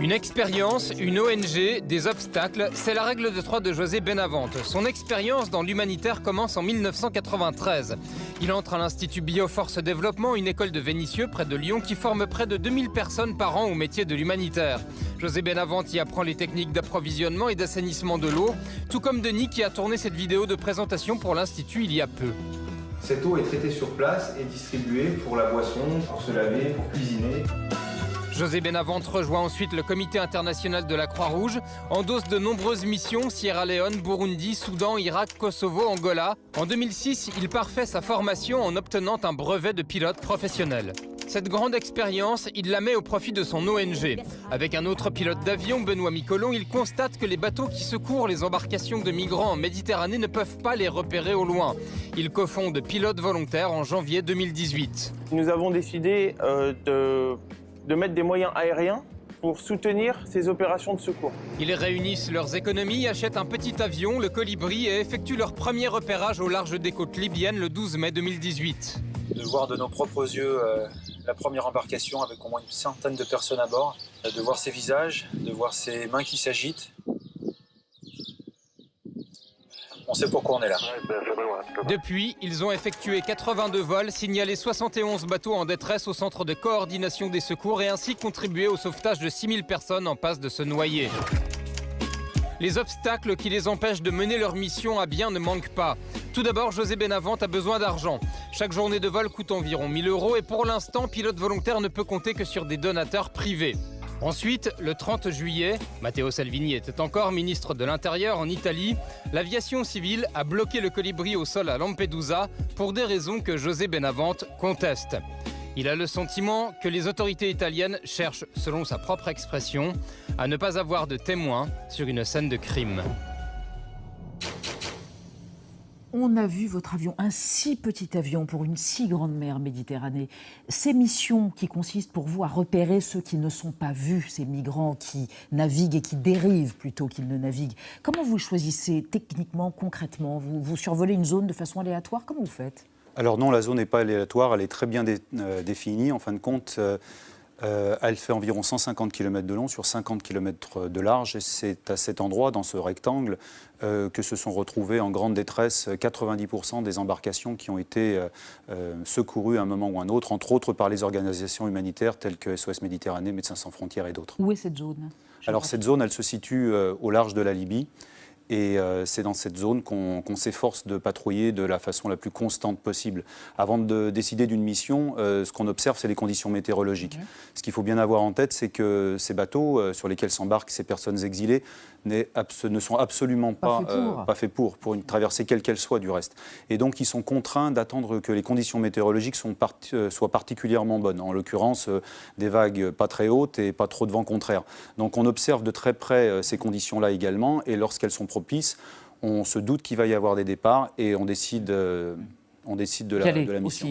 Une expérience, une ONG, des obstacles, c'est la règle de 3 de José Benavente. Son expérience dans l'humanitaire commence en 1993. Il entre à l'Institut Bioforce Développement, une école de Vénissieux près de Lyon qui forme près de 2000 personnes par an au métier de l'humanitaire. José Benavente y apprend les techniques d'approvisionnement et d'assainissement de l'eau, tout comme Denis qui a tourné cette vidéo de présentation pour l'Institut il y a peu. Cette eau est traitée sur place et distribuée pour la boisson, pour se laver, pour cuisiner. José Benavente rejoint ensuite le Comité international de la Croix-Rouge, endosse de nombreuses missions, Sierra Leone, Burundi, Soudan, Irak, Kosovo, Angola. En 2006, il parfait sa formation en obtenant un brevet de pilote professionnel. Cette grande expérience, il la met au profit de son ONG. Avec un autre pilote d'avion, Benoît Micolon, il constate que les bateaux qui secourent les embarcations de migrants en Méditerranée ne peuvent pas les repérer au loin. Il cofonde Pilote Volontaire en janvier 2018. Nous avons décidé de mettre des moyens aériens pour soutenir ces opérations de secours. Ils réunissent leurs économies, achètent un petit avion, le Colibri, et effectuent leur premier repérage au large des côtes libyennes le 12 mai 2018. De voir de nos propres yeux la première embarcation avec au moins une centaine de personnes à bord, de voir ces visages, de voir ces mains qui s'agitent. On sait pourquoi on est là. Depuis, ils ont effectué 82 vols, signalé 71 bateaux en détresse au centre de coordination des secours et ainsi contribué au sauvetage de 6000 personnes en passe de se noyer. Les obstacles qui les empêchent de mener leur mission à bien ne manquent pas. Tout d'abord, José Benavente a besoin d'argent. Chaque journée de vol coûte environ 1000 € et pour l'instant, Pilote Volontaire ne peut compter que sur des donateurs privés. Ensuite, le 30 juillet, Matteo Salvini était encore ministre de l'Intérieur en Italie. L'aviation civile a bloqué le Colibri au sol à Lampedusa pour des raisons que José Benavente conteste. Il a le sentiment que les autorités italiennes cherchent, selon sa propre expression, à ne pas avoir de témoins sur une scène de crime. On a vu votre avion, un si petit avion pour une si grande mer Méditerranée. Ces missions qui consistent pour vous à repérer ceux qui ne sont pas vus, ces migrants qui naviguent et qui dérivent plutôt qu'ils ne naviguent, comment vous choisissez techniquement, concrètement? Vous survolez une zone de façon aléatoire? Comment vous faites? Alors non, la zone n'est pas aléatoire, elle est très bien définie. En fin de compte, elle fait environ 150 km de long sur 50 km de large. Et c'est à cet endroit, dans ce rectangle, que se sont retrouvées en grande détresse 90% des embarcations qui ont été secourues à un moment ou un autre, entre autres par les organisations humanitaires telles que SOS Méditerranée, Médecins sans frontières et d'autres. Où est cette zone? Alors cette zone, elle se situe au large de la Libye. Et c'est dans cette zone qu'on s'efforce de patrouiller de la façon la plus constante possible. Avant de décider d'une mission, ce qu'on observe, c'est les conditions météorologiques. Ce qu'il faut bien avoir en tête, c'est que ces bateaux sur lesquels s'embarquent ces personnes exilées ne sont absolument pas faits pour une traversée quelle qu'elle soit du reste. Et donc ils sont contraints d'attendre que les conditions météorologiques soient particulièrement bonnes. En l'occurrence, des vagues pas très hautes et pas trop de vent contraire. Donc on observe de très près ces conditions-là également, et lorsqu'elles sont propices, on se doute qu'il va y avoir des départs et on décide de la mission.